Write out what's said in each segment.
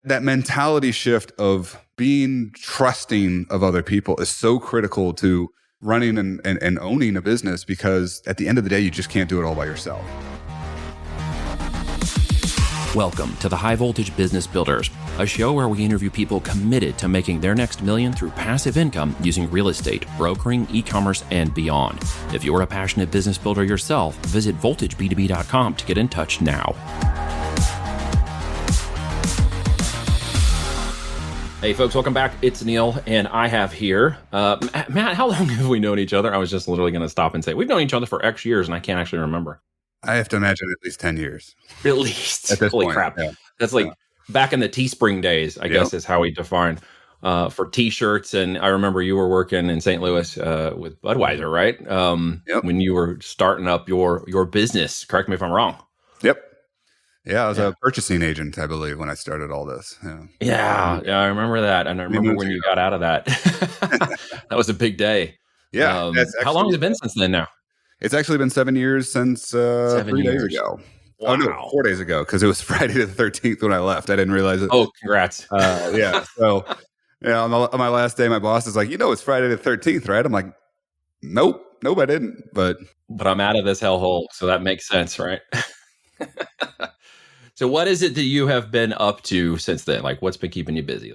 that mentality shift of being trusting of other people is so critical to running and owning a business, because at the end of the day, you just can't do it all by yourself. Welcome to the High Voltage Business Builders, a show where we interview people committed to making their next million through passive income using real estate, brokering, e-commerce, and beyond. If you're a passionate business builder yourself, visit voltageb2b.com to get in touch now. Hey folks, welcome back. It's Neil, and I have here, Matt, how long have we known each other? I was just literally going to stop and say, we've known each other for X years, and I can't actually remember. I have to imagine at least 10 years. At least. At this Holy point, crap. yeah. That's like back in the Teespring days, I guess is how we define for T-shirts. And I remember you were working in St. Louis with Budweiser, right? When you were starting up your business. Correct me if I'm wrong. Yep. Yeah, I was a purchasing agent, I believe, when I started all this. Yeah, I remember that. And I remember when you got out of that. That was a big day. Yeah. How long has it been since then now? It's actually been 7 years since 3 days ago. Wow. Oh, no, 4 days ago, because it was Friday the 13th when I left. I didn't realize it. Oh, congrats. Yeah. So, on my last day, my boss is like, it's Friday the 13th, right? I'm like, nope, I didn't. But I'm out of this hellhole, so that makes sense, right? So what is it that you have been up to since then? Like, what's been keeping you busy?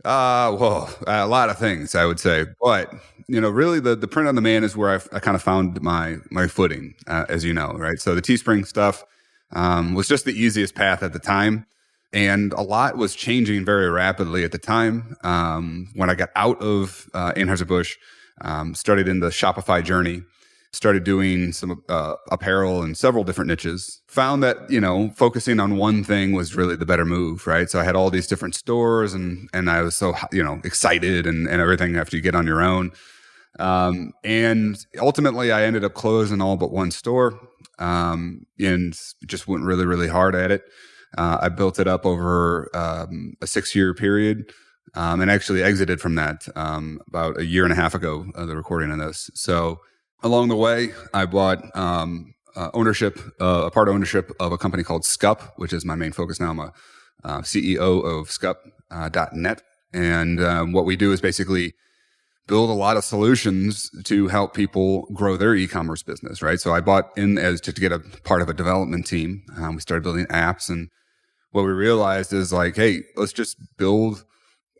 A lot of things, I would say. But, really the print on demand is where I kind of found my footing, as you know, right? So the Teespring stuff was just the easiest path at the time. And a lot was changing very rapidly at the time. When I got out of Anheuser-Busch, started in the Shopify journey, started doing some apparel in several different niches, found that, focusing on one thing was really the better move, right? So I had all these different stores and I was so, excited and everything after you get on your own. And ultimately I ended up closing all but one store and just went really, really hard at it. I built it up over a 6-year period and actually exited from that about a year and a half ago, the recording of this. So along the way, I bought a part ownership of a company called Scup, which is my main focus now. I'm a CEO of Scup.net. And what we do is basically build a lot of solutions to help people grow their e-commerce business, right? So I bought in as to get a part of a development team. We started building apps. And what we realized is like, hey, let's just build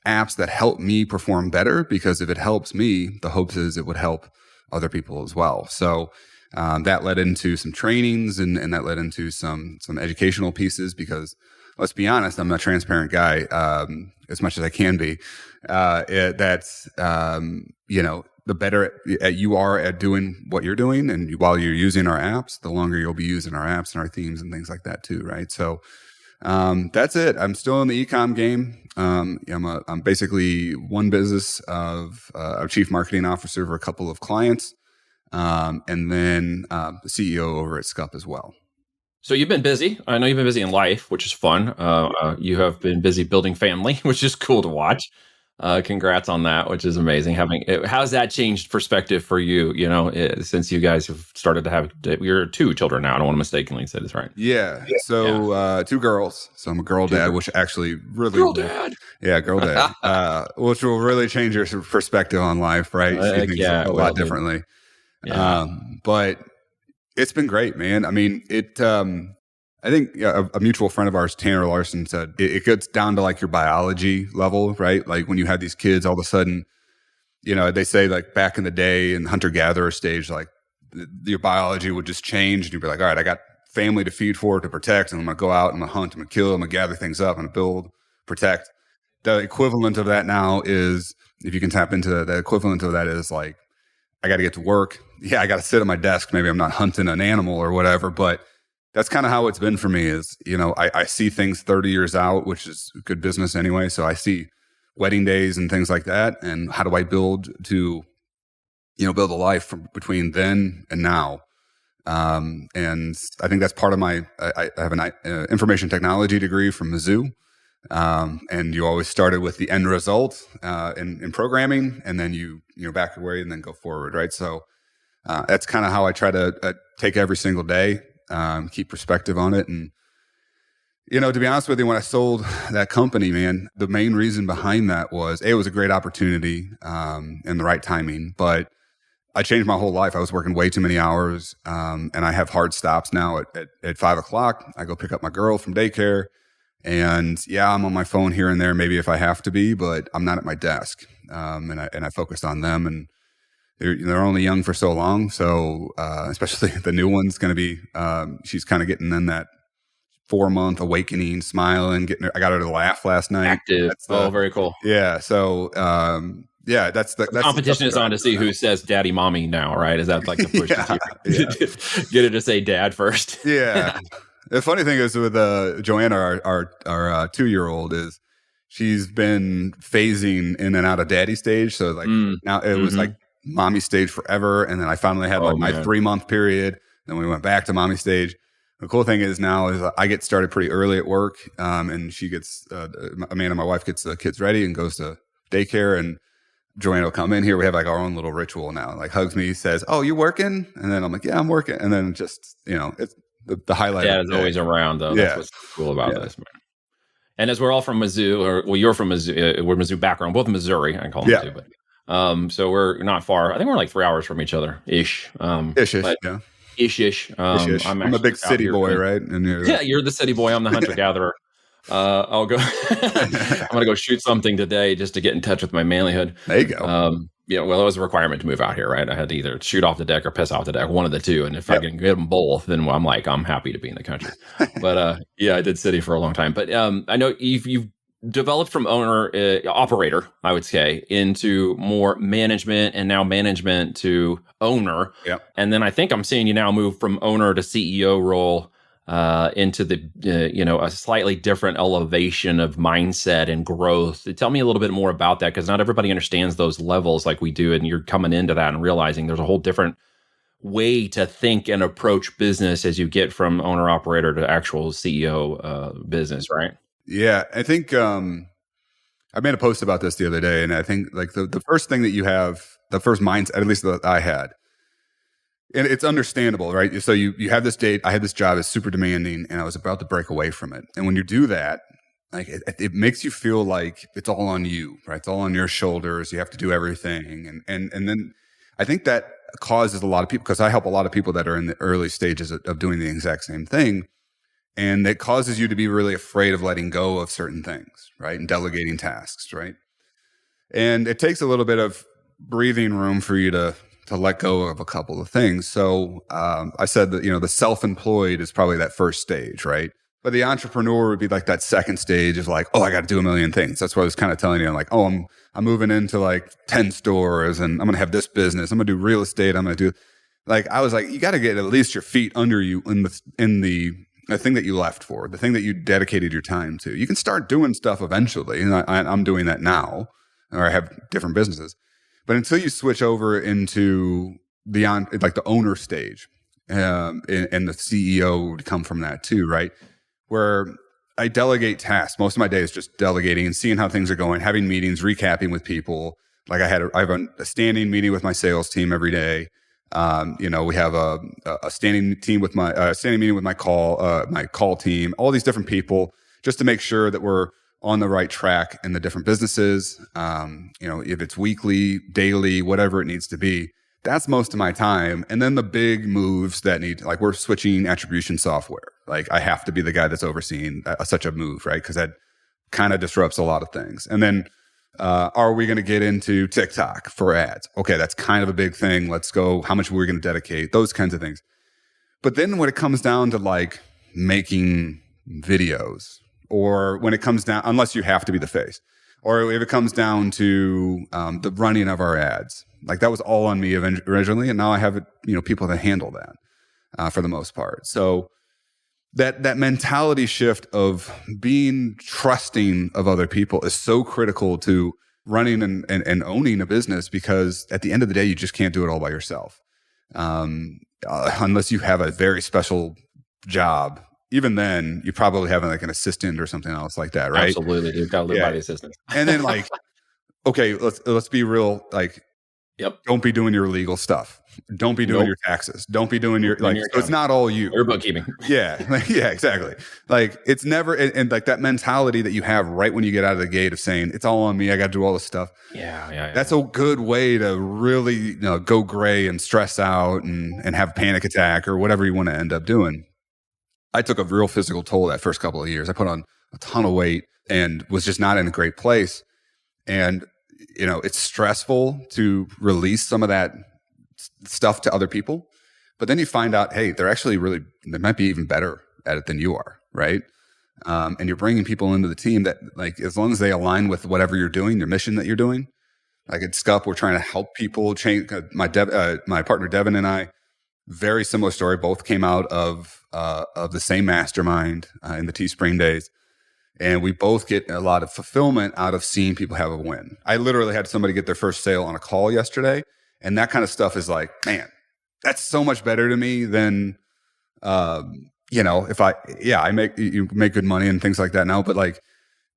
apps that help me perform better, because if it helps me, the hope is it would help other people as well. So that led into some trainings and that led into some educational pieces, because let's be honest, I'm a transparent guy as much as I can be. The better you are at doing what you're doing, and while you're using our apps, the longer you'll be using our apps and our themes and things like that too, right? So that's it. I'm still in the ecom game. I'm basically one business of a chief marketing officer for a couple of clients, and then the CEO over at Scup as well. So you've been busy. I know you've been busy in life, which is fun. You have been busy building family, which is cool to watch. Congrats on that, which is amazing. How's that changed perspective for you? Since you guys have started to have, you're 2 children now. I don't want to mistakenly say this right. Yeah. So 2 girls. So I'm a girl dad, which actually really girl dad. Yeah, girl dad. Which will really change your perspective on life, right? See things a lot differently. Yeah. But it's been great, man. I mean, I think a mutual friend of ours, Tanner Larson, said it gets down to like your biology level, right? Like when you have these kids, all of a sudden, they say like back in the day in hunter-gatherer stage, like your biology would just change and you'd be like, all right, I got family to feed for, to protect, and I'm going to go out, I'm going to hunt, I'm going to kill, I'm going to gather things up, I'm going to build, protect. The equivalent of that now is, if you can tap into that, the equivalent of that is like, I got to get to work. Yeah, I got to sit at my desk. Maybe I'm not hunting an animal or whatever, but that's kind of how it's been for me is, I see things 30 years out, which is good business anyway. So I see wedding days and things like that. And how do I build to, build a life from between then and now? And I think that's part of I have an information technology degree from Mizzou. And you always started with the end result in programming, and then you back away and then go forward, right? So that's kind of how I try to take every single day, keep perspective on it, and To be honest with you, when I sold that company, man, the main reason behind that was it was a great opportunity and the right timing, but I changed my whole life. I was working way too many hours, and I have hard stops now at 5 o'clock. I go pick up my girl from daycare, and yeah, I'm on my phone here and there, maybe if I have to be, but I'm not at my desk, and I focused on them, and they're only young for so long, so especially the new one's going to be she's kind of getting in that 4-month awakening, smiling, getting her, I got her to laugh last night. Active. Very cool. Yeah. So, that's the competition is on to see who says daddy mommy now, right? Is that like the push to get her to say dad first? Yeah. The funny thing is with Joanna, our 2-year-old, is she's been phasing in and out of daddy stage. So like now it was like mommy stage forever. And then I finally had my 3-month period. Then we went back to mommy stage. The cool thing is now is I get started pretty early at work, and she gets Amanda, my wife, gets the kids ready and goes to daycare, and Joanna will come in here. We have like our own little ritual now. Like hugs me, says, "Oh, you working?" And then I'm like, "Yeah, I'm working." And then just it's the highlight. Dad is always around, though. That's what's cool about this, man. And as we're all from Mizzou, you're from Mizzou. We're Mizzou background, both Missouri. I call them Mizzou, but so we're not far. I think we're like 3 hours from each other, ish. Ish. Yeah. Ish. I'm a big city boy, right? And you're the city boy. I'm the hunter gatherer. I'll go. I'm gonna go shoot something today just to get in touch with my manlyhood. There you go. Well, it was a requirement to move out here, right? I had to either shoot off the deck or piss off the deck, one of the two. And if I can get them both, then I'm happy to be in the country. But I did city for a long time. But I know you've developed from owner operator, I would say, into more management, and now management to owner. Yep. And then I think I'm seeing you now move from owner to CEO role into the a slightly different elevation of mindset and growth. Tell me a little bit more about that, because not everybody understands those levels like we do, and you're coming into that and realizing there's a whole different way to think and approach business as you get from owner operator to actual CEO business, right? Yeah, I think I made a post about this the other day, and I think like the first thing that you have, the first mindset, at least that I had, and it's understandable, right? So you have this date. I had this job, it's super demanding, and I was about to break away from it. And when you do that, like it makes you feel like it's all on you, right? It's all on your shoulders. You have to do everything, and then I think that causes a lot of people, because I help a lot of people that are in the early stages of doing the exact same thing. And it causes you to be really afraid of letting go of certain things, right? And delegating tasks, right? And it takes a little bit of breathing room for you to let go of a couple of things. So I said that, the self-employed is probably that first stage, right? But the entrepreneur would be like that second stage of like, oh, I got to do a million things. That's what I was kind of telling you. I'm like, oh, I'm moving into like 10 stores, and I'm going to have this business. I'm going to do real estate. I'm going to do, like, I was like, you got to get at least your feet under you in the thing that you left for, the thing that you dedicated your time to. You can start doing stuff eventually, and I'm doing that now, or I have different businesses. But until you switch over into beyond like the owner stage, and the CEO would come from that too, right? Where I delegate tasks. Most of my day is just delegating and seeing how things are going, having meetings, recapping with people. Like I have a standing meeting with my sales team every day. We have a standing team with standing meeting with my call team, all these different people, just to make sure that we're on the right track in the different businesses. If it's weekly, daily, whatever it needs to be, that's most of my time. And then the big moves that like we're switching attribution software. Like I have to be the guy that's overseeing such a move, right? Because that kind of disrupts a lot of things. And then are we going to get into TikTok for ads? Okay, that's kind of a big thing. Let's go. How much we're going to dedicate? Those kinds of things. But then when it comes down to like making videos, or when it comes down, unless you have to be the face, or if it comes down to the running of our ads, like that was all on me originally, and now I have people that handle that for the most part. So that mentality shift of being trusting of other people is so critical to running and owning a business, because at the end of the day, you just can't do it all by yourself. Unless you have a very special job. Even then, you probably have like an assistant or something else like that, right? Absolutely. You've got to live by the assistant. And then like, okay, let's be real. Like Yep. Don't be doing your legal stuff. Don't be doing Nope. your taxes. Don't be doing your Doing like. your So it's not all you. Or bookkeeping. Yeah, yeah, exactly. Like it's never, and like that mentality that you have right when you get out of the gate of saying it's all on me. I got to do all this stuff. Yeah. That's a good way to really, go gray and stress out and have a panic attack or whatever you want to end up doing. I took a real physical toll that first couple of years. I put on a ton of weight and was just not in a great place. And it's stressful to release some of that stuff to other people. But then you find out, hey, they might be even better at it than you are, right? And you're bringing people into the team that, like, as long as they align with whatever you're doing, your mission that you're doing. Like at SCUP, we're trying to help people change. My partner Devin and I, very similar story. Both came out of the same mastermind in the Teespring days. And we both get a lot of fulfillment out of seeing people have a win. I literally had somebody get their first sale on a call yesterday. And that kind of stuff is like, man, that's so much better to me than, if you make good money and things like that now. But like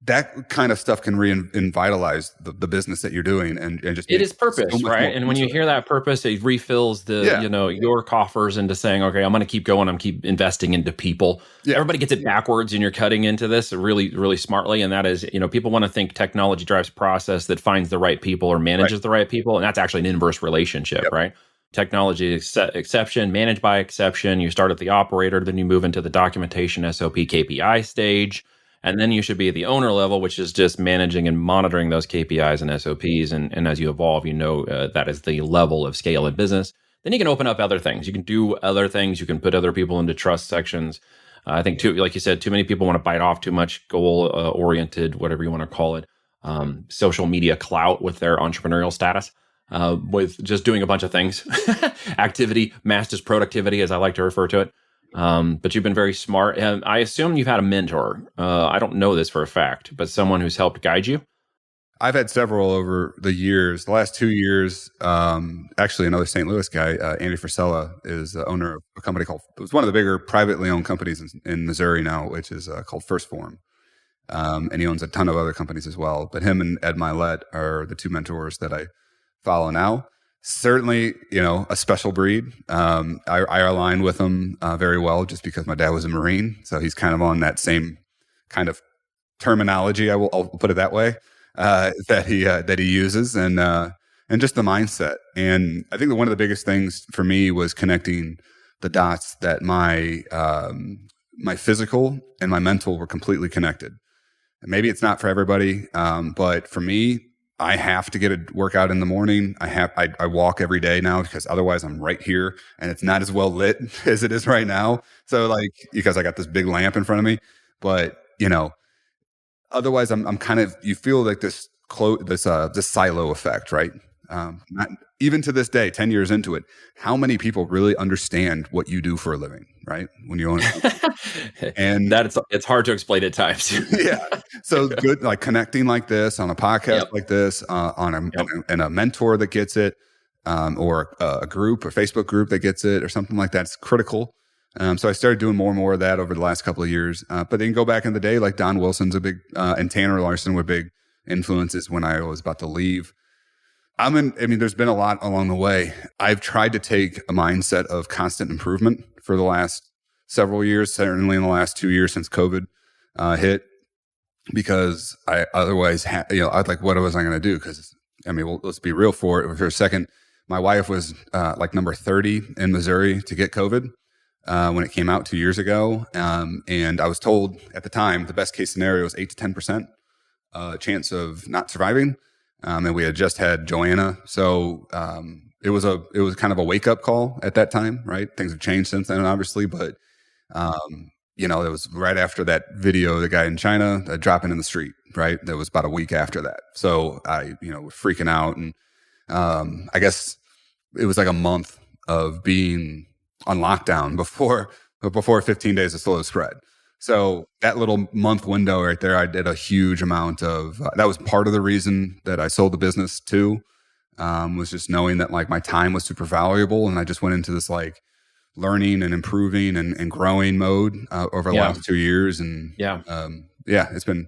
that kind of stuff can revitalize the business that you're doing and just it is purpose, so right? And when you hear that purpose, it refills your coffers into saying, okay, I'm going to keep going. I'm keep investing into people. Yeah. Everybody gets it backwards, and you're cutting into this really, really smartly. And that is, people want to think technology drives process that finds the right people or manages the right people, and that's actually an inverse relationship, right? Technology exception, managed by exception. You start at the operator, then you move into the documentation, SOP, KPI stage. And then you should be at the owner level, which is just managing and monitoring those KPIs and SOPs. And as you evolve, that is the level of scale in business. Then you can open up other things. You can do other things. You can put other people into trust sections. I think, like you said, too many people want to bite off too much goal-oriented, whatever you want to call it, social media clout with their entrepreneurial status, with just doing a bunch of things. Activity, masters productivity, as I like to refer to it. But you've been very smart. And I assume you've had a mentor. I don't know this for a fact, but someone who's helped guide you. I've had several over the years. The last 2 years, actually another St. Louis guy, Andy Frisella, is the owner of a company it was one of the bigger privately owned companies in Missouri now, which is called First Form. And he owns a ton of other companies as well. But him and Ed Milet are the two mentors that I follow now. Certainly, a special breed. I align with him very well just because my dad was a Marine. So he's kind of on that same kind of terminology, I'll put it that way, that he uses and just the mindset. And I think that one of the biggest things for me was connecting the dots that my physical and my mental were completely connected. And maybe it's not for everybody, but for me, I have to get a workout in the morning. I walk every day now because otherwise I'm right here and it's not as well lit as it is right now. So like, because I got this big lamp in front of me, but otherwise I'm kind of, you feel like this silo effect, right? Not even to this day, 10 years into it, how many people really understand what you do for a living, right? When you own it. And it's hard to explain at times. Yeah. So good, like connecting like this on a podcast like this, and a mentor that gets it, or a group, a Facebook group that gets it or something like that's critical. So I started doing more and more of that over the last couple of years. But then go back in the day, like Don Wilson's a big, and Tanner Larson were big influences when I was about to leave. There's been a lot along the way. I've tried to take a mindset of constant improvement for the last several years, certainly in the last 2 years since COVID hit, because I otherwise, I'd like, what was I going to do? Because, let's be real for a second. My wife was like number 30 in Missouri to get COVID when it came out 2 years ago. And I was told at the time, the best case scenario was 8 to 10% chance of not surviving. And we had just had Joanna. So it was kind of a wake up call at that time, right? Things have changed since then, obviously. But, it was right after that video, the guy in China dropping in the street, right? That was about a week after that. So I, was freaking out. And I guess it was like a month of being on lockdown before 15 days of slow spread. So that little month window right there, I did a huge amount of, that was part of the reason that I sold the business too, was just knowing that like my time was super valuable. And I just went into this like learning and improving and growing mode over the last 2 years. And it's been,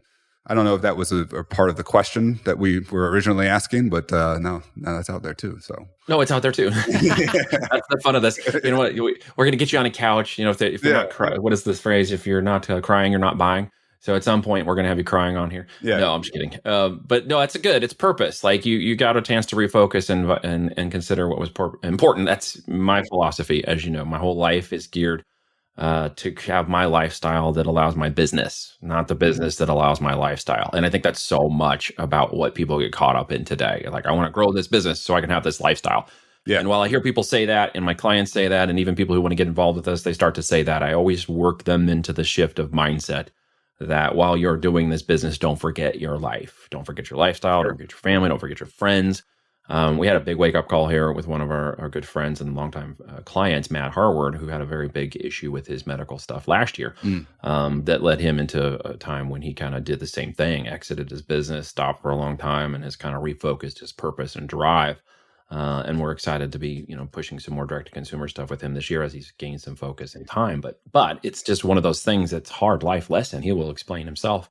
I don't know if that was a part of the question that we were originally asking, but no, that's out there too. So No, it's out there too. That's the fun of this. You know what? We're going to get you on a couch. You know, if you're yeah, not crying, what is this phrase? If you're not crying, you're not buying. So at some point, we're going to have you crying on here. yeah, No, I'm just kidding. But no, it's good. It's purpose. Like you got a chance to refocus and consider what was important. That's my philosophy. As you know, my whole life is geared to have my lifestyle that allows my business, not the business that allows my lifestyle. And I think that's so much about what people get caught up in today. Like, I want to grow this business so I can have this lifestyle. yeah. And while I hear people say that, and my clients say that, and even people who want to get involved with us, they start to say that, I always work them into the shift of mindset that while you're doing this business, don't forget your life. Don't forget your lifestyle. Don't forget your family. Don't forget your friends. We had a big wake-up call here with one of our good friends and longtime clients, Matt Harward, who had a very big issue with his medical stuff last year that led him into a time when he kind of did the same thing, exited his business, stopped for a long time, and has kind of refocused his purpose and drive. And we're excited to be, pushing some more direct-to-consumer stuff with him this year as he's gained some focus and time. But it's just one of those things that's hard life lesson. He will explain himself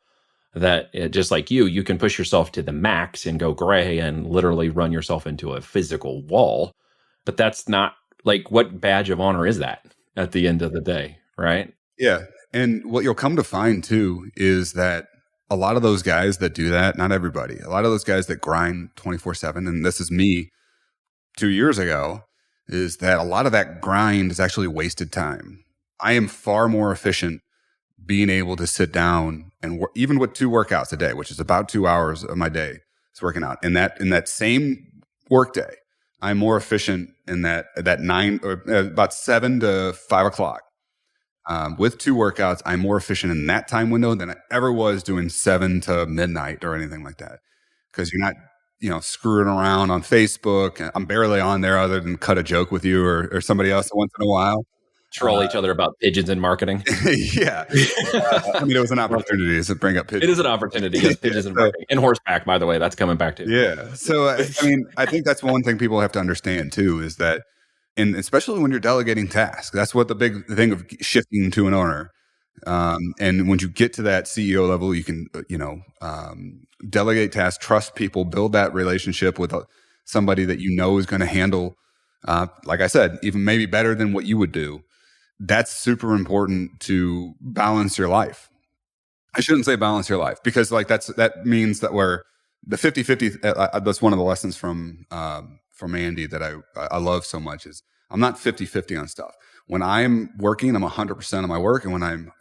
that just like you can push yourself to the max and go gray and literally run yourself into a physical wall. But that's not like, what badge of honor is that at the end of the day, right? Yeah. And what you'll come to find too is that a lot of those guys that do that, not everybody, a lot of those guys that grind 24/7, and this is me 2 years ago, is that a lot of that grind is actually wasted time. I am far more efficient being able to sit down and even with 2 workouts a day, which is about 2 hours of my day, is working out. In that same work day, I'm more efficient in that 9 or about 7 to 5 o'clock. With 2 workouts, I'm more efficient in that time window than I ever was doing 7 to midnight or anything like that. Because you're not, screwing around on Facebook. I'm barely on there other than cut a joke with you or somebody else once in a while. Troll each other about pigeons in marketing. Yeah. It was an opportunity to bring up pigeons. It is an opportunity. Yes, pigeons in marketing. And horseback, by the way, that's coming back too. Yeah. So, I think that's one thing people have to understand too, is that, and especially when you're delegating tasks, that's what the big thing of shifting to an owner. And when you get to that CEO level, you can, delegate tasks, trust people, build that relationship with somebody that is going to handle, like I said, even maybe better than what you would do. That's super important to balance your life. I shouldn't say balance your life, because that means that we're the 50-50. That's one of the lessons from Andy that I love so much, is I'm not 50-50 on stuff. When I'm working, I'm 100% on my work. And when I'm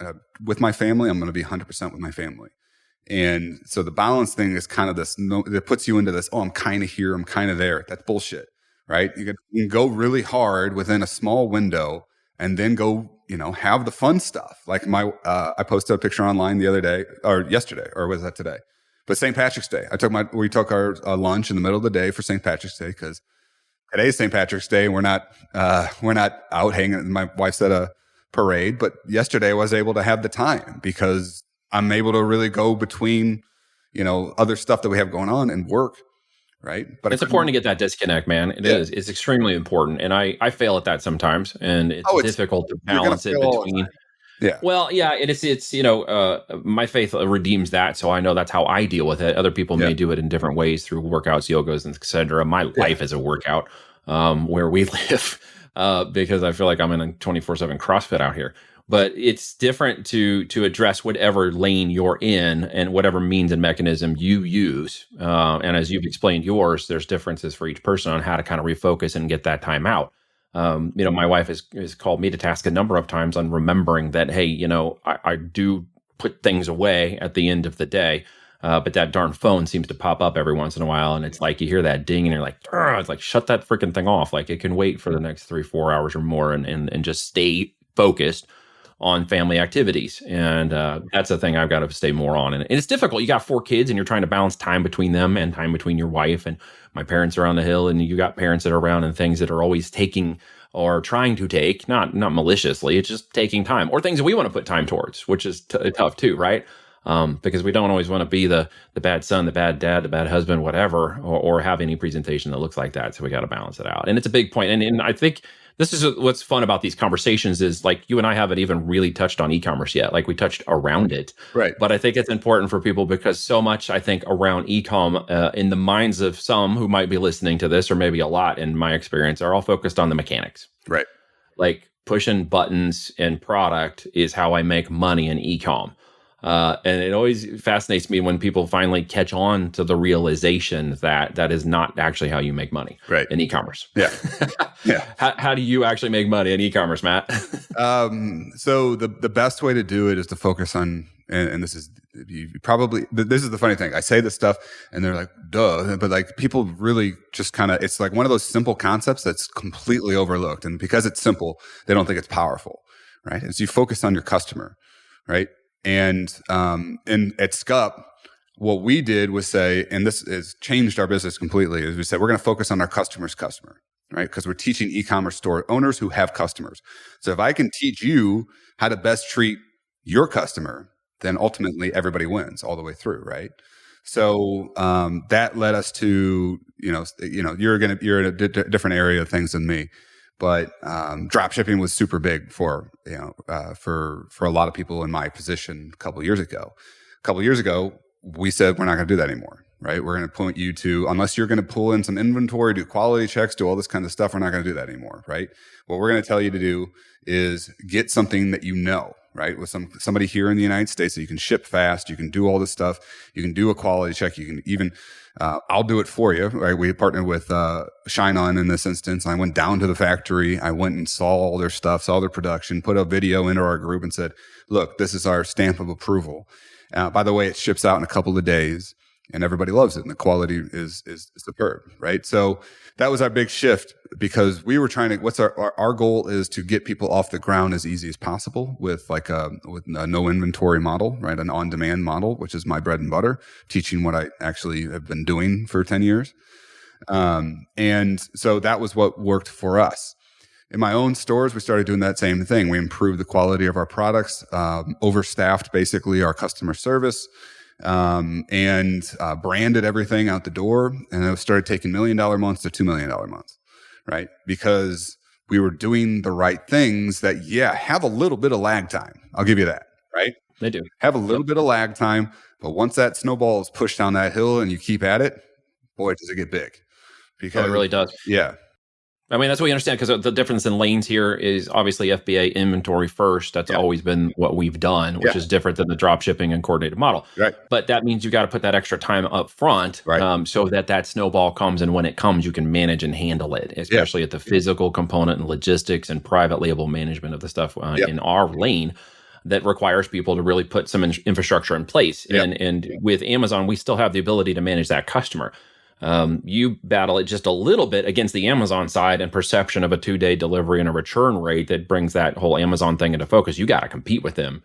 with my family, I'm going to be 100% with my family. And so the balance thing is kind of this, that puts you into this, I'm kind of here, I'm kind of there. That's bullshit, right? You can go really hard within a small window and then go, have the fun stuff. Like I posted a picture online the other day, or yesterday, or was that today? But St. Patrick's Day, we took our lunch in the middle of the day for St. Patrick's Day, because today's St. Patrick's Day and we're not out hanging. My wife's at a parade, but yesterday I was able to have the time because I'm able to really go between, other stuff that we have going on and work. Right. But it's important to get that disconnect, man. It is. It's extremely important. And I fail at that sometimes. And it's difficult to balance it between. Yeah. Well, yeah, it's my faith redeems that. So I know that's how I deal with it. Other people may do it in different ways through workouts, yogas, and etc. My life is a workout where we live because I feel like I'm in a 24/7 CrossFit out here. But it's different to address whatever lane you're in and whatever means and mechanism you use. And as you've explained yours, there's differences for each person on how to kind of refocus and get that time out. My wife has called me to task a number of times on remembering that, hey, I do put things away at the end of the day. But that darn phone seems to pop up every once in a while. And it's like, you hear that ding and you're like, it's like, shut that freaking thing off. Like, it can wait for the next 3-4 hours or more and just stay focused on family activities. And that's the thing I've got to stay more on. And it's difficult. You got 4 kids and you're trying to balance time between them and time between your wife. And my parents are on the hill, and you got parents that are around and things that are always taking or trying to take, not maliciously, it's just taking time, or things that we want to put time towards, which is tough too, right? Because we don't always want to be the bad son, the bad dad, the bad husband, whatever, or have any presentation that looks like that. So we got to balance it out. And it's a big point. And I think This is what's fun about these conversations is like you and I haven't even really touched on e-commerce yet. Like we touched around it, Right. but I think it's important for people because so much I think around ecom in the minds of some who might be listening to this, or maybe a lot in my experience, are all focused on the mechanics. Right. Like pushing buttons and product is how I make money in ecom. And it always fascinates me when people finally catch on to the realization that that is not actually how you make money in e-commerce. Yeah. Yeah. How do you actually make money in e-commerce, Matt? So the best way to do it is to focus on, and this is this is the funny thing. I say this stuff and they're like, duh, but like people really just kind of, it's like one of those simple concepts that's completely overlooked. And because it's simple, they don't think it's powerful, right? As you focus on your customer, right? And at SCUP, what we did was say, and this has changed our business completely, is we said, we're going to focus on our customer's customer, right? Because we're teaching e-commerce store owners who have customers. So if I can teach you how to best treat your customer, then ultimately everybody wins all the way through, right? So that led us to, you're in a different area of things than me. But drop shipping was super big for a lot of people in my position a couple of years ago. A couple of years ago, we said we're not going to do that anymore, right? We're going to point you to, unless you're going to pull in some inventory, do quality checks, do all this kind of stuff, we're not going to do that anymore, right? What we're going to tell you to do is get something that you know, right? With somebody here in the United States that you can ship fast, you can do all this stuff, you can do a quality check, you can even I'll do it for you, right? We partnered with Shine On in this instance. I went down to the factory. I went and saw all their stuff, saw their production, put a video into our group and said, look, this is our stamp of approval. By the way, it ships out in a couple of days and everybody loves it. And the quality is superb, right? So that was our big shift because we were trying to, our goal is to get people off the ground as easy as possible with a no inventory model, right? An on-demand model, which is my bread and butter, teaching what I actually have been doing for 10 years. And so that was what worked for us. In my own stores, we started doing that same thing. We improved the quality of our products, overstaffed basically our customer service, and branded everything out the door. And I started taking $1 million months to $2 million months, right? Because we were doing the right things that, have a little bit of lag time. I'll give you that, right? They do. Have a little bit of lag time. But once that snowball is pushed down that hill and you keep at it, boy, does it get big. Because it really does. Yeah. I mean, that's what we understand because the difference in lanes here is obviously FBA inventory first. That's always been what we've done, which is different than the drop shipping and coordinated model. Right. But that means you got to put that extra time up front so that snowball comes. And when it comes, you can manage and handle it, especially at the physical component and logistics and private label management of the stuff in our lane that requires people to really put some infrastructure in place. And with Amazon, we still have the ability to manage that customer. You battle it just a little bit against the Amazon side and perception of a 2-day delivery and a return rate that brings that whole Amazon thing into focus. You got to compete with them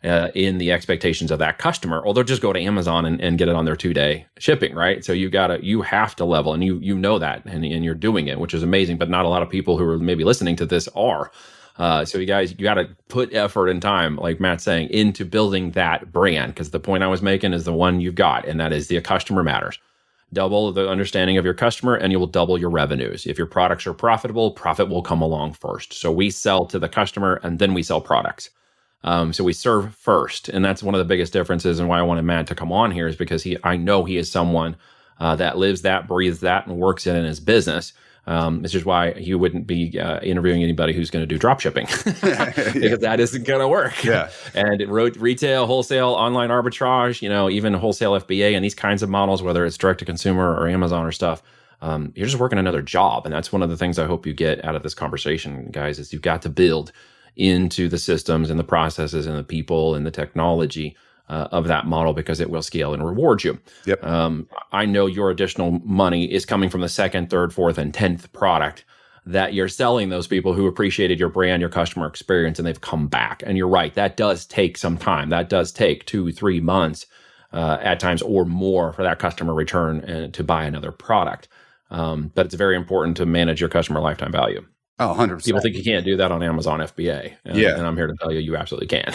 in the expectations of that customer, or they'll just go to Amazon and get it on their 2-day shipping, right? So you have to level, and you know that, and you're doing it, which is amazing. But not a lot of people who are maybe listening to this are. So you guys, you got to put effort and time, like Matt's saying, into building that brand. Because the point I was making is the one you've got, and that is the customer matters. Double the understanding of your customer and you will double your revenues. If your products are profitable, profit will come along first. So we sell to the customer and then we sell products. So we serve first. And that's one of the biggest differences and why I wanted Matt to come on here is because I know he is someone that lives that, breathes that, and works it in his business. This is why you wouldn't be interviewing anybody who's going to do drop shipping because that isn't going to work. Yeah. And retail, wholesale, online arbitrage, even wholesale FBA and these kinds of models, whether it's direct to consumer or Amazon or stuff, you're just working another job. And that's one of the things I hope you get out of this conversation, guys, is you've got to build into the systems and the processes and the people and the technology of that model because it will scale and reward you. Yep. I know your additional money is coming from the second, third, fourth, and 10th product that you're selling those people who appreciated your brand, your customer experience, and they've come back. And you're right, that does take some time. That does take 2-3 months at times or more for that customer return to buy another product. But it's very important to manage your customer lifetime value. Oh, 100%. People think you can't do that on Amazon FBA. And I'm here to tell you, you absolutely can.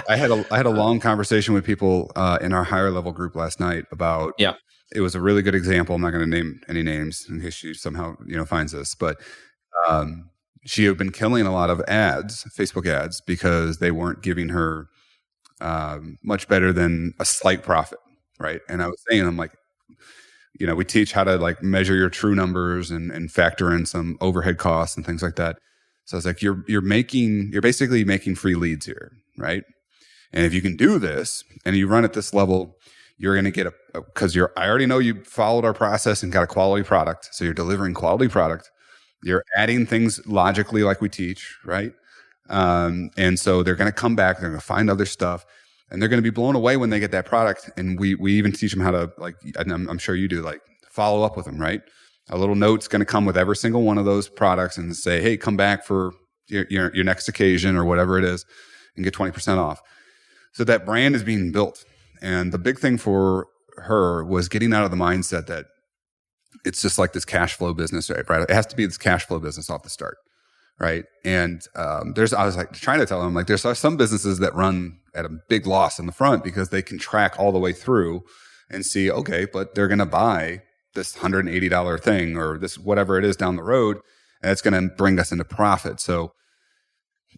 I had a long conversation with people in our higher level group last night about, it was a really good example. I'm not going to name any names in case she somehow, finds this, but she had been killing a lot of ads, Facebook ads, because they weren't giving her much better than a slight profit, right? And I was saying, I'm like, we teach how to like measure your true numbers and factor in some overhead costs and things like that. So I was like, you're basically making free leads here, right? And if you can do this and you run at this level, you're going to get because I already know you followed our process and got a quality product. So you're delivering quality product. You're adding things logically like we teach, right? And so they're going to come back, they're going to find other stuff, and they're going to be blown away when they get that product. And we even teach them how to, like, and I'm sure you do, like, follow up with them, right? A little note's going to come with every single one of those products and say, hey, come back for your next occasion or whatever it is and get 20% off. So that brand is being built. And the big thing for her was getting out of the mindset that it's just like this cash flow business, right? It has to be this cash flow business off the start, right? And I was like trying to tell them, like, there's some businesses that run at a big loss in the front because they can track all the way through and see, okay, but they're going to buy this $180 thing or this whatever it is down the road, and it's going to bring us into profit. So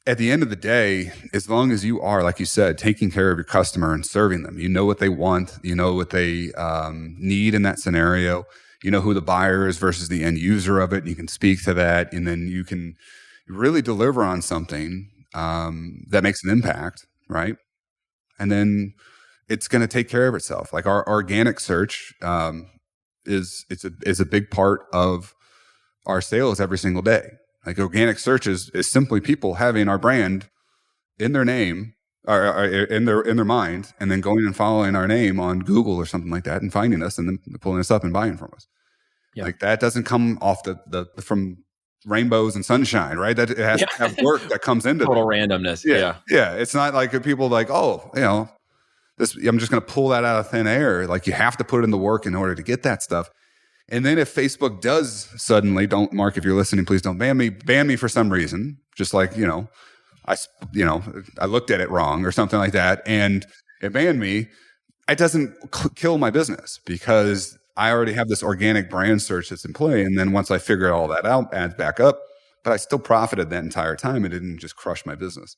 at the end of the day, as long as you are, like you said, taking care of your customer and serving them, you know what they want, you know what they need in that scenario, you know who the buyer is versus the end user of it, and you can speak to that, and then you can really deliver on something that makes an impact, right? And then it's going to take care of itself. Like our organic search is a big part of our sales every single day. Like organic search is simply people having our brand in their name or in their mind, and then going and following our name on Google or something like that, and finding us and then pulling us up and buying from us. Yeah. Like that doesn't come off the from rainbows and sunshine, right? That it has to have work that comes into total randomness. Yeah. It's not like people like, oh, this. I'm just going to pull that out of thin air. Like you have to put in the work in order to get that stuff. And then if Facebook does suddenly, don't, Mark, if you're listening, please don't ban me for some reason. Just like, I looked at it wrong or something like that, and it banned me. It doesn't kill my business because I already have this organic brand search that's in play. And then once I figure all that out, ads back up, but I still profited that entire time. It didn't just crush my business.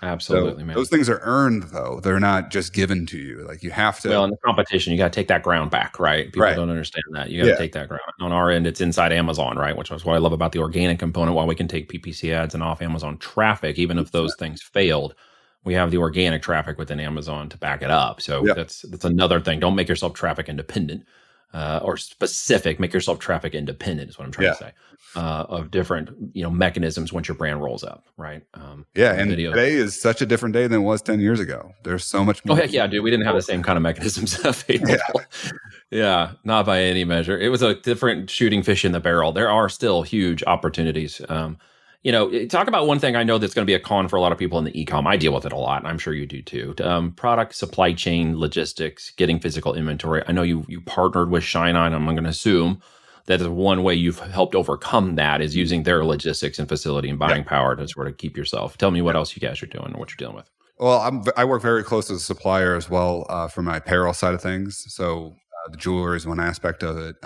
Absolutely, so man. Those things are earned, though. They're not just given to you. Like you have to. Well, in the competition, you got to take that ground back, right? People don't understand that. You got to take that ground. On our end, it's inside Amazon, right? Which is what I love about the organic component. While we can take PPC ads and off Amazon traffic, even if those things failed, we have the organic traffic within Amazon to back it up. So that's another thing. Don't make yourself traffic independent. Or specific, make yourself traffic independent is what I'm trying to say, of different, mechanisms once your brand rolls up, right? And today is such a different day than it was 10 years ago. There's so much more. Oh, heck yeah, dude. We didn't have the same kind of mechanisms available. Yeah, not by any measure. It was a different shooting fish in the barrel. There are still huge opportunities. Talk about one thing I know that's going to be a con for a lot of people in the ecom. I deal with it a lot, and I'm sure you do too. Product supply chain, logistics, getting physical inventory. I know you partnered with Shine-On. I'm going to assume that is one way you've helped overcome that is using their logistics and facility and buying power to sort of keep yourself. Tell me what else you guys are doing and what you're dealing with. Well, I work very close to the supplier as well for my apparel side of things. So the jewelry is one aspect of it,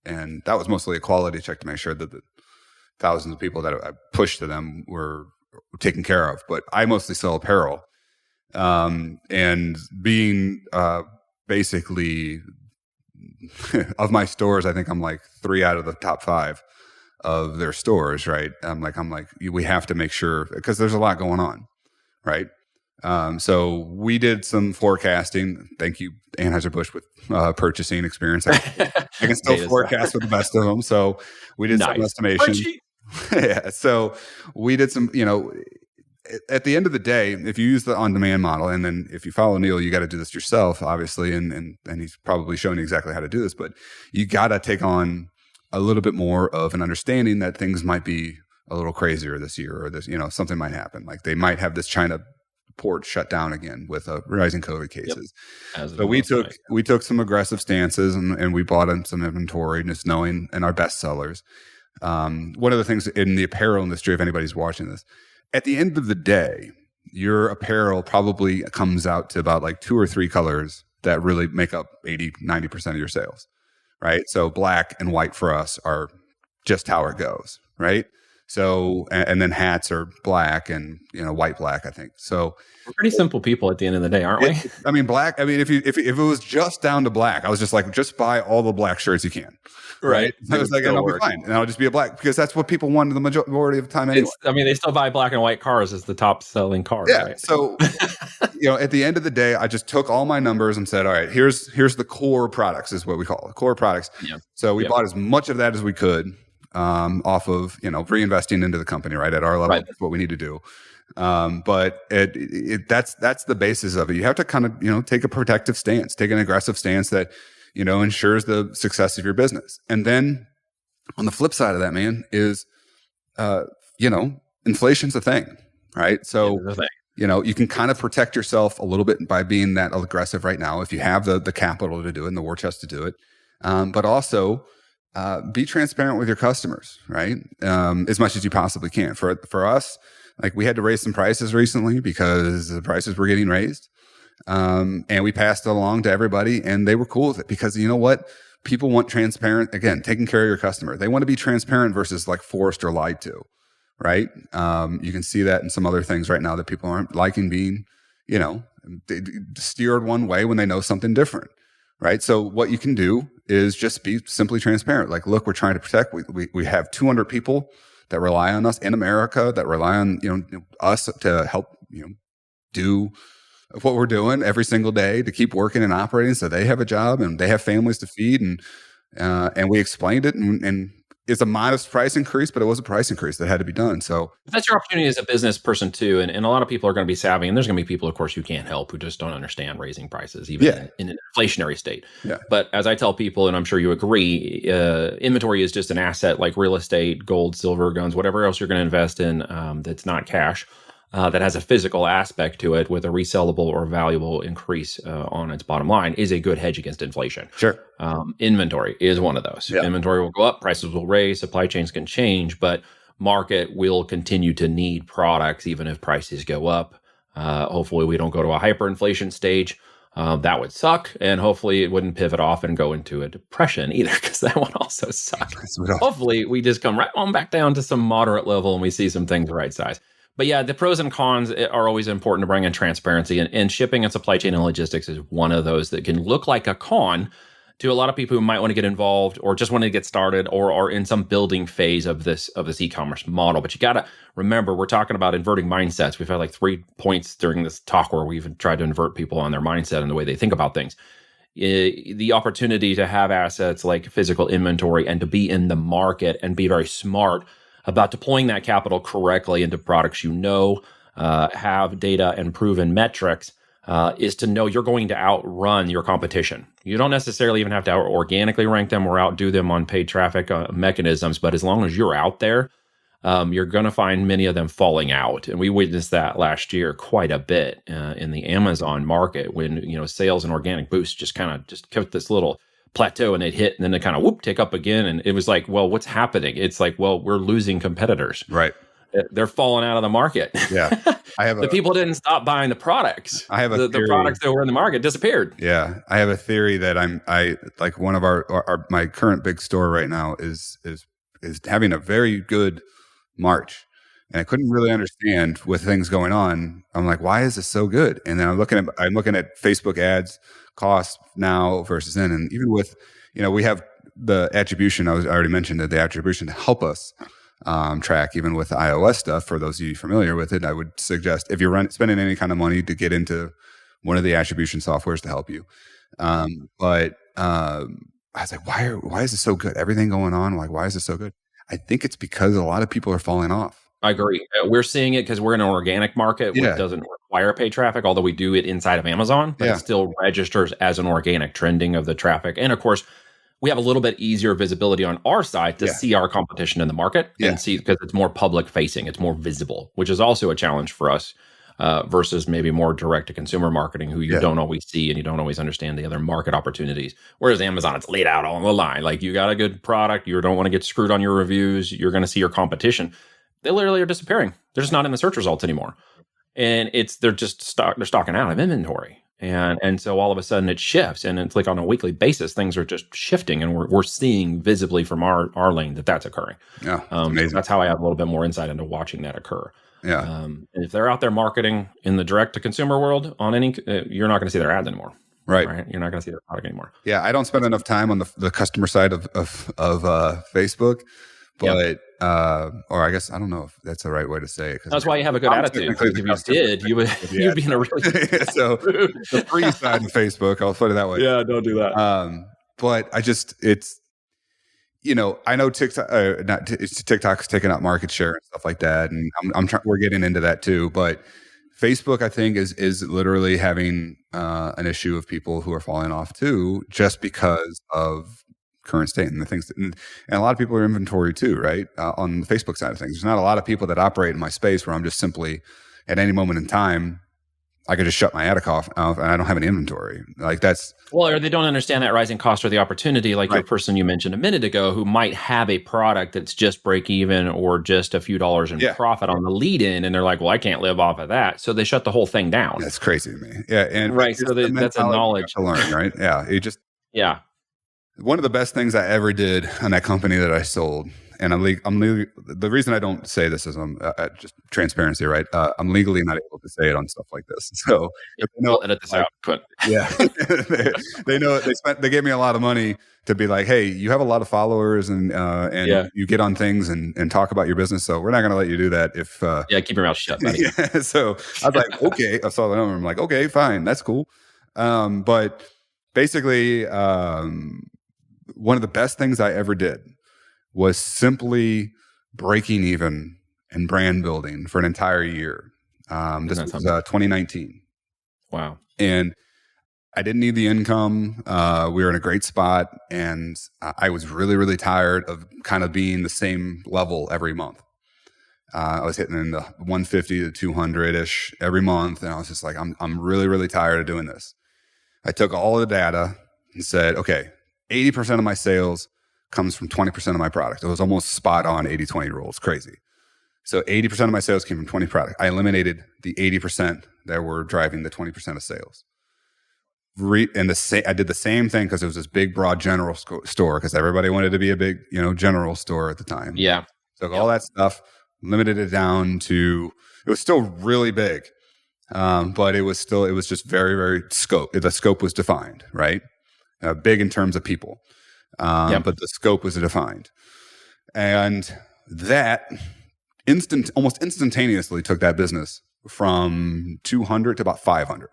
and that was mostly a quality check to make sure that the thousands of people that I pushed to them were taken care of. But I mostly sell apparel. And being basically of my stores, I think I'm like 3 out of the top 5 of their stores, right? I'm like, we have to make sure, because there's a lot going on, right? So we did some forecasting. Thank you, Anheuser-Busch, with purchasing experience. I can still forecast with the best of them. So we did some estimation. So we did some, at the end of the day, if you use the on-demand model, and then if you follow Neil, you got to do this yourself, obviously, and he's probably showing you exactly how to do this, but you got to take on a little bit more of an understanding that things might be a little crazier this year, or this, something might happen. Like they might have this China port shut down again with rising COVID cases. So we took some aggressive stances, and we bought in some inventory, just knowing, and our best sellers. One of the things in the apparel industry, if anybody's watching this, at the end of the day, your apparel probably comes out to about like 2 or 3 colors that really make up 80-90% of your sales, right? So black and white for us are just how it goes, right? So, and then hats are black and, white, black, I think. So we're pretty simple people at the end of the day, aren't we? I mean, black. I mean, if it was just down to black, I was just like, just buy all the black shirts you can. Right. I was like, and I'll be fine. And I'll just be a black, because that's what people want the majority of the time anyway. They still buy black and white cars as the top selling car. Yeah. Right? So, at the end of the day, I just took all my numbers and said, all right, here's the core products, is what we call it, core products. Yeah. So we bought as much of that as we could, off of, reinvesting into the company, right? At our level, that's what we need to do. But that's the basis of it. You have to kind of, take a protective stance, take an aggressive stance that, ensures the success of your business. And then on the flip side of that, man, is, inflation's a thing, right? So, you can kind of protect yourself a little bit by being that aggressive right now, if you have the capital to do it and the war chest to do it. But also, be transparent with your customers, right? As much as you possibly can. For us, like, we had to raise some prices recently because the prices were getting raised. And we passed it along to everybody, and they were cool with it, because you know what? People want transparent, again, taking care of your customer. They want to be transparent versus like forced or lied to, right? You can see that in some other things right now, that people aren't liking being, steered one way when they know something different, right? So what you can do is just be simply transparent. Like, look, we're trying to protect. We have 200 people that rely on us in America, that rely on, us to help, do what we're doing every single day to keep working and operating, so they have a job and they have families to feed. And we explained it, and it's a modest price increase, but it was a price increase that had to be done. So that's your opportunity as a business person too. And a lot of people are going to be savvy, and there's going to be people, of course, who can't help, who just don't understand raising prices, even in an inflationary state. Yeah. But as I tell people, and I'm sure you agree, inventory is just an asset like real estate, gold, silver, guns, whatever else you're going to invest in, that's not cash. That has a physical aspect to it, with a resellable or valuable increase on its bottom line, is a good hedge against inflation. Sure. Inventory is one of those. Yeah. Inventory will go up, prices will raise, supply chains can change, but market will continue to need products even if prices go up. Hopefully we don't go to a hyperinflation stage. That would suck. And hopefully it wouldn't pivot off and go into a depression either, because that would also suck. Hopefully we just come right on back down to some moderate level and we see some things right size. But yeah, the pros and cons are always important to bring in transparency, and shipping and supply chain and logistics is one of those that can look like a con to a lot of people who might want to get involved, or just want to get started, or are in some building phase of this e-commerce model. But you got to remember, we're talking about inverting mindsets. We've had like 3 points during this talk where we've tried to invert people on their mindset and the way they think about things. The opportunity to have assets like physical inventory and to be in the market and be very smart about deploying that capital correctly into products have data and proven metrics, is to know you're going to outrun your competition. You don't necessarily even have to organically rank them or outdo them on paid traffic mechanisms, but as long as you're out there, you're going to find many of them falling out. And we witnessed that last year quite a bit in the Amazon market, when sales and organic boosts just kept this little plateau, and they'd hit, and then they kind of take up again. And it was like, well, what's happening? It's like, well, we're losing competitors. Right. They're falling out of the market. Yeah. The people didn't stop buying the products. I have the products that were in the market disappeared. Yeah. I have a theory that I like one of my current big store right now is having a very good March. And I couldn't really understand with things going on. I'm like, why is this so good? And then I'm looking at Facebook ads costs now versus then. And even with, we have the attribution, I already mentioned that the attribution to help us track, even with the iOS stuff. For those of you familiar with it, I would suggest, if you're spending any kind of money, to get into one of the attribution softwares to help you. But I was like, why is this so good? Everything going on, like, why is this so good? I think it's because a lot of people are falling off. I agree. We're seeing it because we're in an organic market, which doesn't require paid traffic, although we do it inside of Amazon, but it still registers as an organic trending of the traffic. And of course, we have a little bit easier visibility on our side to see our competition in the market and see, because it's more public facing, it's more visible, which is also a challenge for us versus maybe more direct to consumer marketing, who you don't always see and you don't always understand the other market opportunities. Whereas Amazon, it's laid out on the line. Like, you got a good product, you don't want to get screwed on your reviews, you're going to see your competition. They literally are disappearing. They're just not in the search results anymore. And they're stocking out of inventory. And so all of a sudden it shifts, and it's like on a weekly basis, things are just shifting, and we're seeing visibly from our lane that's occurring. Yeah, it's So amazing. that's how I have a little bit more insight into watching that occur. Yeah. And if they're out there marketing in the direct to consumer world on any, you're not going to see their ads anymore. Right. You're not going to see their product anymore. Yeah. I don't spend enough time on the customer side of Facebook, but, or I guess, I don't know if that's the right way to say it. That's why you have a good attitude. Because if you did, you'd be in a really so the free side of Facebook, I'll put it that way. Yeah, don't do that. But it's, I know TikTok's taking up market share and stuff like that, and we're getting into that too. But Facebook, I think, is literally having an issue of people who are falling off too, just because of current state and the things. And a lot of people are inventory too, right? On the Facebook side of things, there's not a lot of people that operate in my space where I'm just simply at any moment in time, I could just shut my attic off and I don't have any inventory. Like that's... Well, or they don't understand that rising cost or the opportunity, like your person you mentioned a minute ago, who might have a product that's just break even or just a few dollars in profit on the lead in. And they're like, well, I can't live off of that. So they shut the whole thing down. That's crazy to me. Yeah. And right. So that's a knowledge to learn, right? Yeah. Yeah. One of the best things I ever did on that company that I sold, and the reason I don't say this is just transparency, right? I'm legally not able to say it on stuff like this. So we'll edit this out. But yeah, they know they gave me a lot of money to be like, hey, you have a lot of followers and you get on things and talk about your business. So we're not going to let you do that if keep your mouth shut, buddy. Yeah. So I was like, okay, I saw the number. I'm like, okay, fine, that's cool. But basically, one of the best things I ever did was simply breaking even and brand building for an entire year. This was 2019. Wow. And I didn't need the income. We were in a great spot. And I was really, really tired of kind of being the same level every month. I was hitting in the 150 to 200-ish every month. And I was just like, I'm really, really tired of doing this. I took all of the data and said, okay, 80% of my sales comes from 20% of my product. It was almost spot on 80-20 rule. It's crazy. So 80% of my sales came from 20 product. I eliminated the 80% that were driving the 20% of sales. I did the same thing because it was this big, broad general store because everybody wanted to be a big, general store at the time. Yeah. Took all that stuff, limited it down to, it was still really big. But it was just very, very the scope was defined, right? Big in terms of people. But the scope was defined. And that almost instantaneously took that business from 200 to about 500.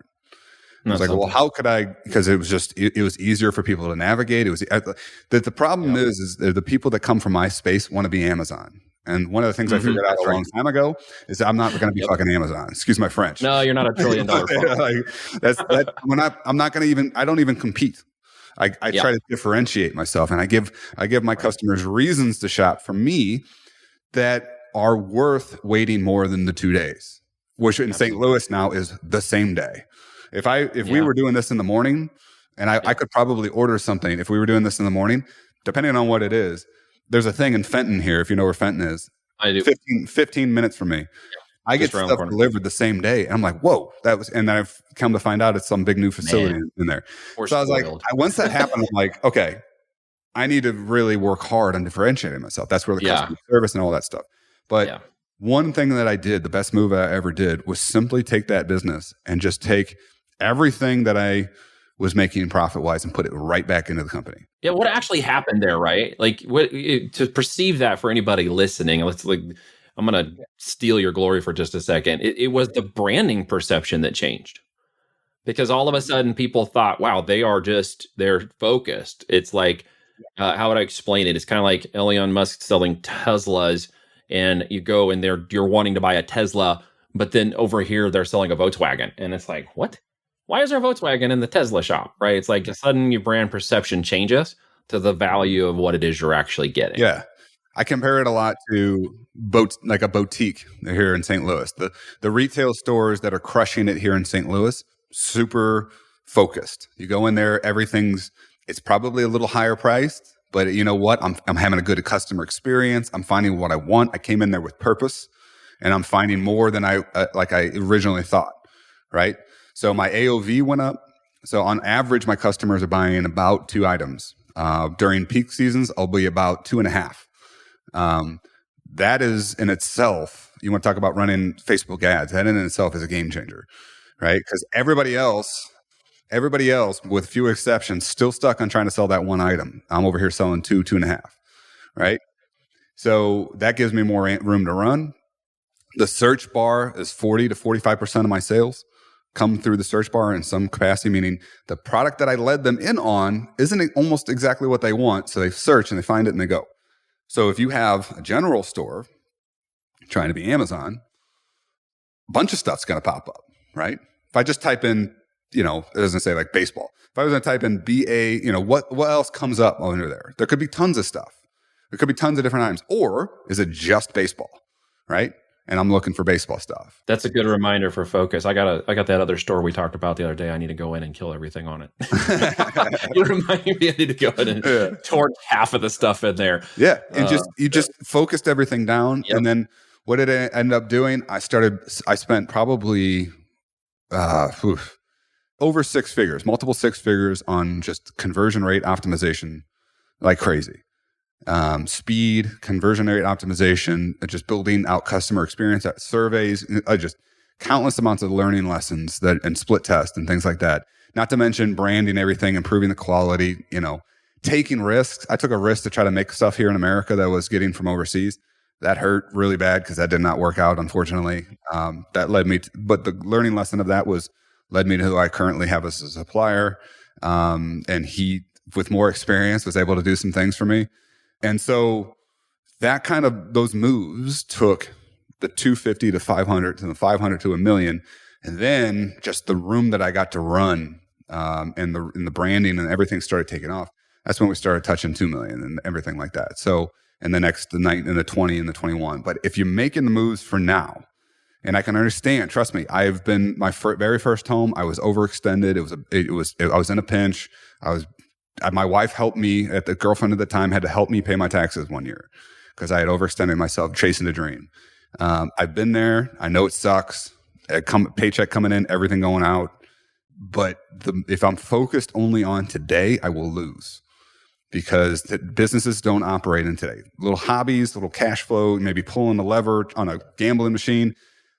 I was like, well, how could I? Because it was just, it was easier for people to navigate. It was the problem is the people that come from my space want to be Amazon. And one of the things I figured out a long time ago is that I'm not going to be fucking Amazon. Excuse my French. No, you're not $1 trillion firm. I'm not going to even. I don't even compete. I try to differentiate myself, and I give my customers reasons to shop from me that are worth waiting more than the 2 days, which in St. Louis now is the same day. If we were doing this in the morning, and I could probably order something if we were doing this in the morning, depending on what it is. There's a thing in Fenton here, if you know where Fenton is. I do. 15 minutes from me. I get stuff delivered the same day. And I'm like, whoa, and then I've come to find out it's some big new facility in there. So I was like, once that happened, I'm like, okay, I need to really work hard on differentiating myself. That's where the customer service and all that stuff. But one thing that I did, the best move I ever did, was simply take that business and just take everything that I was making profit-wise and put it right back into the company. Yeah, what actually happened there, right? Like, to perceive that for anybody listening, I'm going to steal your glory for just a second. It was the branding perception that changed. Because all of a sudden people thought, wow, they're focused. It's like, how would I explain it? It's kind of like Elon Musk selling Teslas, and you go and you're wanting to buy a Tesla, but then over here they're selling a Volkswagen. And it's like, what? Why is there a Volkswagen in the Tesla shop, right? It's like suddenly your brand perception changes to the value of what it is you're actually getting. Yeah. I compare it a lot to like a boutique here in St. Louis. The retail stores that are crushing it here in St. Louis, super focused. You go in there, it's probably a little higher priced, but you know what? I'm having a good customer experience. I'm finding what I want. I came in there with purpose, and I'm finding more than I originally thought, right? So my AOV went up. So on average, my customers are buying about 2 items. During peak seasons, I'll be about 2.5. That is in itself, you want to talk about running Facebook ads, that in itself is a game changer, right? Because everybody else, with few exceptions, still stuck on trying to sell that one item. I'm over here selling 2.5, right? So that gives me more room to run. The search bar is 40 to 45% of my sales come through the search bar in some capacity, meaning the product that I led them in on isn't almost exactly what they want. So they search and they find it and they go. So if you have a general store trying to be Amazon, a bunch of stuff's going to pop up, right? If I just type in, it doesn't say like baseball. If I was going to type in BA, what else comes up under there? There could be tons of stuff. There could be tons of different items. Or is it just baseball, right? And I'm looking for baseball stuff. That's a good reminder for focus. I got that other store we talked about the other day. I need to go in and kill everything on it. You reminded me I need to go in and torch half of the stuff in there. Yeah, and you just focused everything down, and then what did I end up doing? I spent probably over 6 figures, multiple 6 figures on just conversion rate optimization, like crazy. Speed, conversion rate optimization, just building out customer experience surveys, just countless amounts of learning lessons and split test and things like that. Not to mention branding everything, improving the quality, taking risks. I took a risk to try to make stuff here in America that I was getting from overseas. That hurt really bad because that did not work out, unfortunately. That led me but the learning lesson of that led me to who I currently have as a supplier. And he, with more experience, was able to do some things for me. And so those moves took the 250 to 500 to the 500 to $1 million. And then just the room that I got to run, and the branding and everything started taking off. That's when we started touching 2 million and everything like that. So, and the 20 and the 21. But if you're making the moves for now, and I can understand, trust me, I've been my very first home. I was overextended. I was in a pinch. My wife helped me. The girlfriend at the time had to help me pay my taxes 1 year because I had overextended myself chasing a dream. I've been there. I know it sucks. Paycheck coming in, everything going out. But if I'm focused only on today, I will lose because the businesses don't operate in today. Little hobbies, little cash flow, maybe pulling a lever on a gambling machine.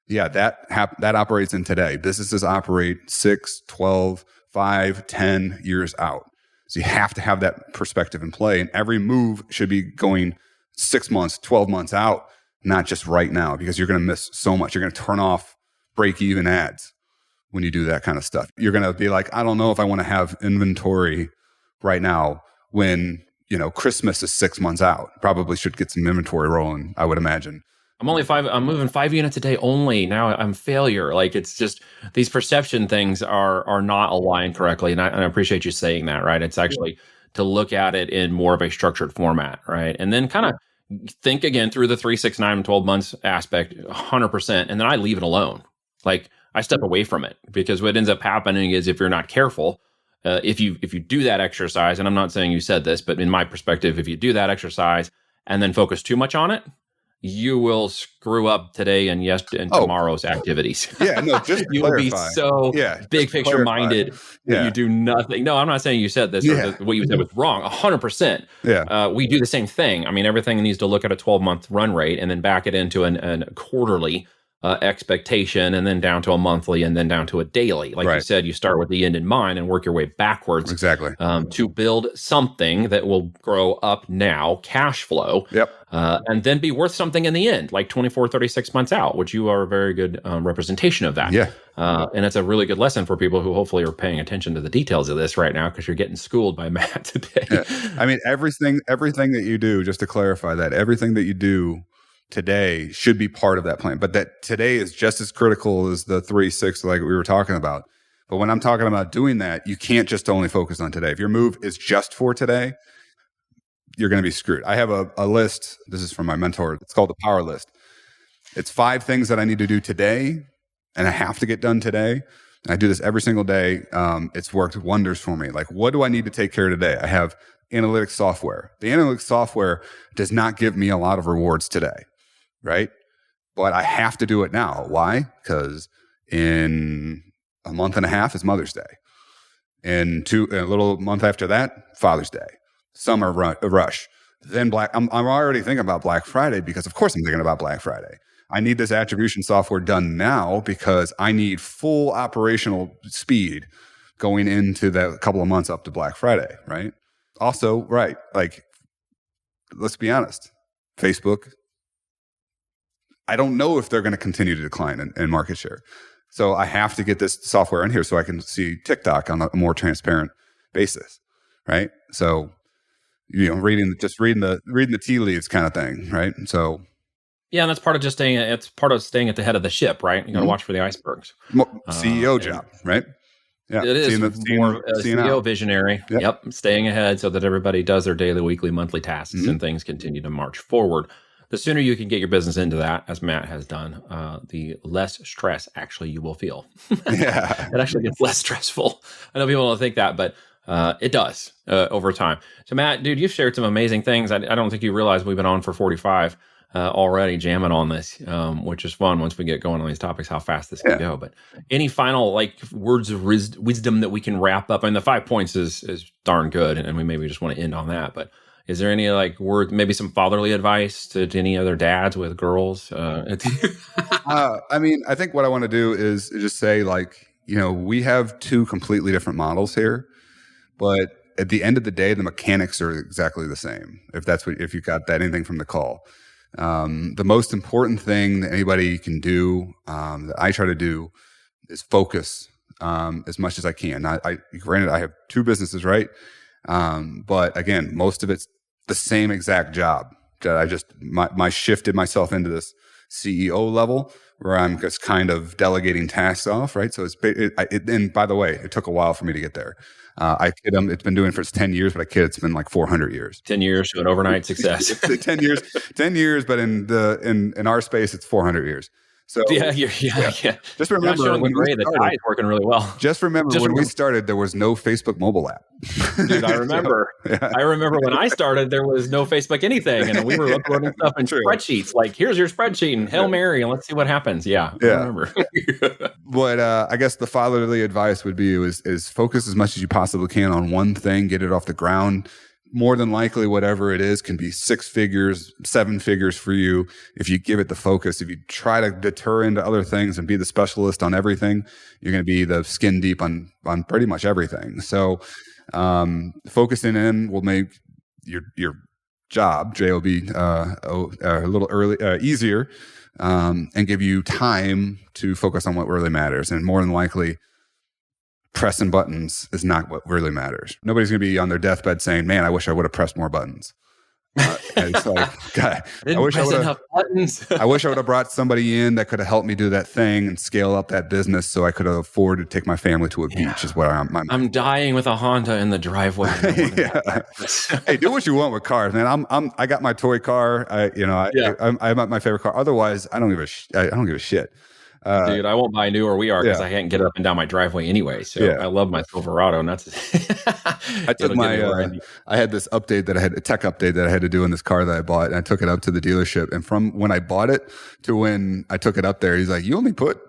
Yeah, that operates in today. Businesses operate 6, 12, 5, 10 years out. So you have to have that perspective in play. And every move should be going 6 months, 12 months out, not just right now, because you're going to miss so much. You're going to turn off break-even ads when you do that kind of stuff. You're going to be like, I don't know if I want to have inventory right now when, Christmas is 6 months out. Probably should get some inventory rolling, I would imagine. I'm moving 5 units a day only. Now I'm failure. Like, it's just, these perception things are not aligned correctly. And I appreciate you saying that, right? It's actually to look at it in more of a structured format, right? And then kind of think again through the 3, 6, 9, 12 months aspect 100%. And then I leave it alone. Like, I step away from it, because what ends up happening is, if you're not careful, if you do that exercise, and I'm not saying you said this, but in my perspective, if you do that exercise and then focus too much on it, you will screw up today and tomorrow's activities. Yeah, no, just you will be so big picture minded that you do nothing. No, I'm not saying you said this or what you said was wrong. 100%. Yeah, we do the same thing. I mean, everything needs to look at a 12-month run rate and then back it into a quarterly expectation, and then down to a monthly, and then down to a daily. Like you said, you start with the end in mind and work your way backwards. Exactly. To build something that will grow up now, cash flow, and then be worth something in the end, like 24, 36 months out, which you are a very good representation of that. Yeah. And it's a really good lesson for people who hopefully are paying attention to the details of this right now, because you're getting schooled by Matt today. Yeah. I mean, everything that you do, just to clarify that, everything that you do today should be part of that plan. But that today is just as critical as the 3, 6, like we were talking about. But when I'm talking about doing that, you can't just only focus on today. If your move is just for today, you're going to be screwed. I have a list. This is from my mentor. It's called the power list. It's 5 things that I need to do today, and I have to get done today. And I do this every single day. It's worked wonders for me. Like, what do I need to take care of today? I have analytics software. The analytics software does not give me a lot of rewards today. Right? But I have to do it now. Why? Because in a month and a half is Mother's Day. And a little month after that, Father's Day. Summer rush. Then I'm already thinking about Black Friday because, of course, I'm thinking about Black Friday. I need this attribution software done now because I need full operational speed going into that couple of months up to Black Friday, right? Also, right, like, let's be honest, Facebook, I don't know if they're going to continue to decline in market share. So I have to get this software in here so I can see TikTok on a more transparent basis, right? So, reading the tea leaves kind of thing, right? So, yeah, and that's part of just staying. It's part of staying at the head of the ship, right? You got to watch for the icebergs. CEO job, right? Yeah, it is more a CEO visionary. Yep, staying ahead so that everybody does their daily, weekly, monthly tasks, and things continue to march forward. The sooner you can get your business into that, as Matt has done, the less stress actually you will feel. Yeah, it actually gets less stressful. I know people don't think that, but it does over time. So, Matt, dude, you've shared some amazing things. I don't think you realize we've been on for 45 already, jamming on this, which is fun once we get going on these topics, how fast this can go. But any final words of wisdom that we can wrap up? I mean, the 5 points is darn good, and we maybe just want to end on that. But is there any word, maybe some fatherly advice to any other dads with girls? I mean, I think what I want to do is just say, we have two completely different models here, but at the end of the day, the mechanics are exactly the same. If you got that anything from the call, the most important thing that anybody can do, that I try to do, is focus as much as I can. Granted, I have two businesses, right? But again, most of it's the same exact job that I just shifted myself into this CEO level where I'm just kind of delegating tasks off, right? So and by the way, it took a while for me to get there. I kid them, it's been doing for 10 years, but I kid it's been like 400 years. 10 years to an overnight success. 10 years, but in our space, it's 400 years. So yeah. Just remember when the tie is working really well. Just remember when we started, there was no Facebook mobile app. Dude, I remember. I remember when I started, there was no Facebook anything, and we were uploading stuff in spreadsheets. Like, here's your spreadsheet, and Hail Mary, and let's see what happens. I remember. But I guess the fatherly advice would be is focus as much as you possibly can on one thing, get it off the ground. More than likely, whatever it is can be 6 figures, 7 figures for you if you give it the focus. If you try to deter into other things and be the specialist on everything, you're going to be the skin deep on pretty much everything. So focusing in will make your job, J-O-B, a little easier, and give you time to focus on what really matters. And more than likely, pressing buttons is not what really matters. Nobody's going to be on their deathbed saying, man, I wish I would have pressed more buttons. It's like, God, I wish I would have brought somebody in that could have helped me do that thing and scale up that business so I could afford to take my family to a beach is what I'm dying with a Honda in the driveway. Hey, do what you want with cars, man. I got my toy car. I'm my favorite car. Otherwise, I don't give a shit. Dude, I won't buy new where we are because I can't get up and down my driveway anyway. So I love my Silverado, and that's I took I had this update a tech update that I had to do in this car that I bought, and I took it up to the dealership. And from when I bought it to when I took it up there, he's like, "You only put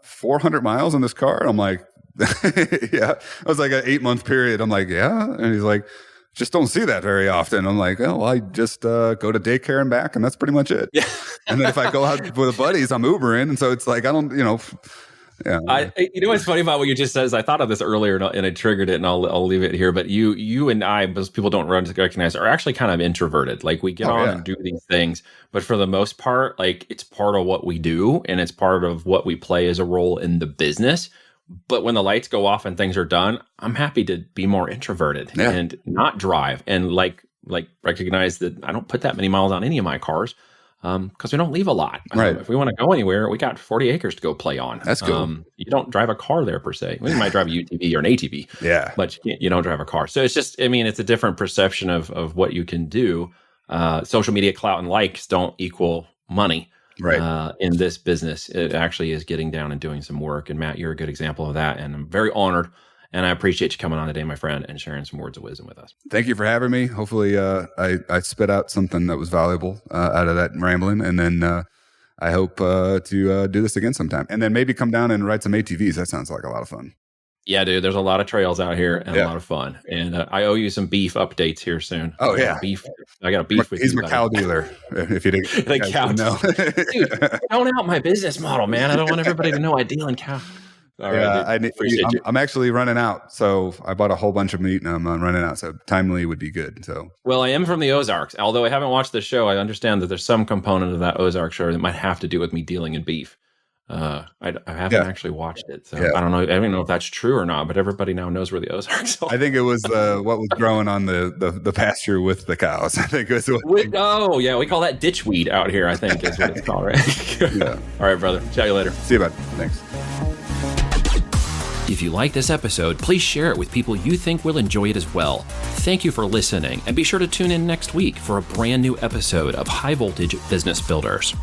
400 miles on this car?" And I'm like, "Yeah." It was like an 8-month period. I'm like, "Yeah," and he's like, just don't see that very often. I'm like, oh, well, I just go to daycare and back, and that's pretty much it. Yeah. And then if I go out with the buddies, I'm Ubering, and so it's like I don't, Yeah. What's funny about what you just said is I thought of this earlier and I triggered it, and I'll leave it here. But you and I, most people don't recognize, are actually kind of introverted. Like we get on and do these things, but for the most part, it's part of what we do, and it's part of what we play as a role in the business. But when the lights go off and things are done, I'm happy to be more introverted and not drive and recognize that I don't put that many miles on any of my cars because we don't leave a lot. Right. If we want to go anywhere, we got 40 acres to go play on. That's cool. You don't drive a car there per se. You might drive a UTV or an ATV, but you don't drive a car. So it's just, it's a different perception of what you can do. Social media clout and likes don't equal money. Right. In this business, it actually is getting down and doing some work. And Matt, you're a good example of that. And I'm very honored. And I appreciate you coming on today, my friend, and sharing some words of wisdom with us. Thank you for having me. Hopefully I spit out something that was valuable out of that rambling. And then I hope to do this again sometime, and then maybe come down and ride some ATVs. That sounds like a lot of fun. Yeah, dude, there's a lot of trails out here and a lot of fun. And I owe you some beef updates here soon. Oh, I got a beef with you. He's my cow dealer. If you didn't, the cow know. Dude, don't out my business model, man. I don't want everybody to know I deal in cow. All right, I'm actually running out. So I bought a whole bunch of meat and I'm running out. So timely would be good. So, well, I am from the Ozarks. Although I haven't watched the show, I understand that there's some component of that Ozark show that might have to do with me dealing in beef. I haven't actually watched it, so I don't know. I don't know if that's true or not. But everybody now knows where the Ozarks are. I think it was what was growing on the pasture with the cows. I think it was. We call that ditchweed out here. I think is what it's called, right? All right, brother. Chat you later. See you, bud. Thanks. If you like this episode, please share it with people you think will enjoy it as well. Thank you for listening, and be sure to tune in next week for a brand new episode of High Voltage Business Builders.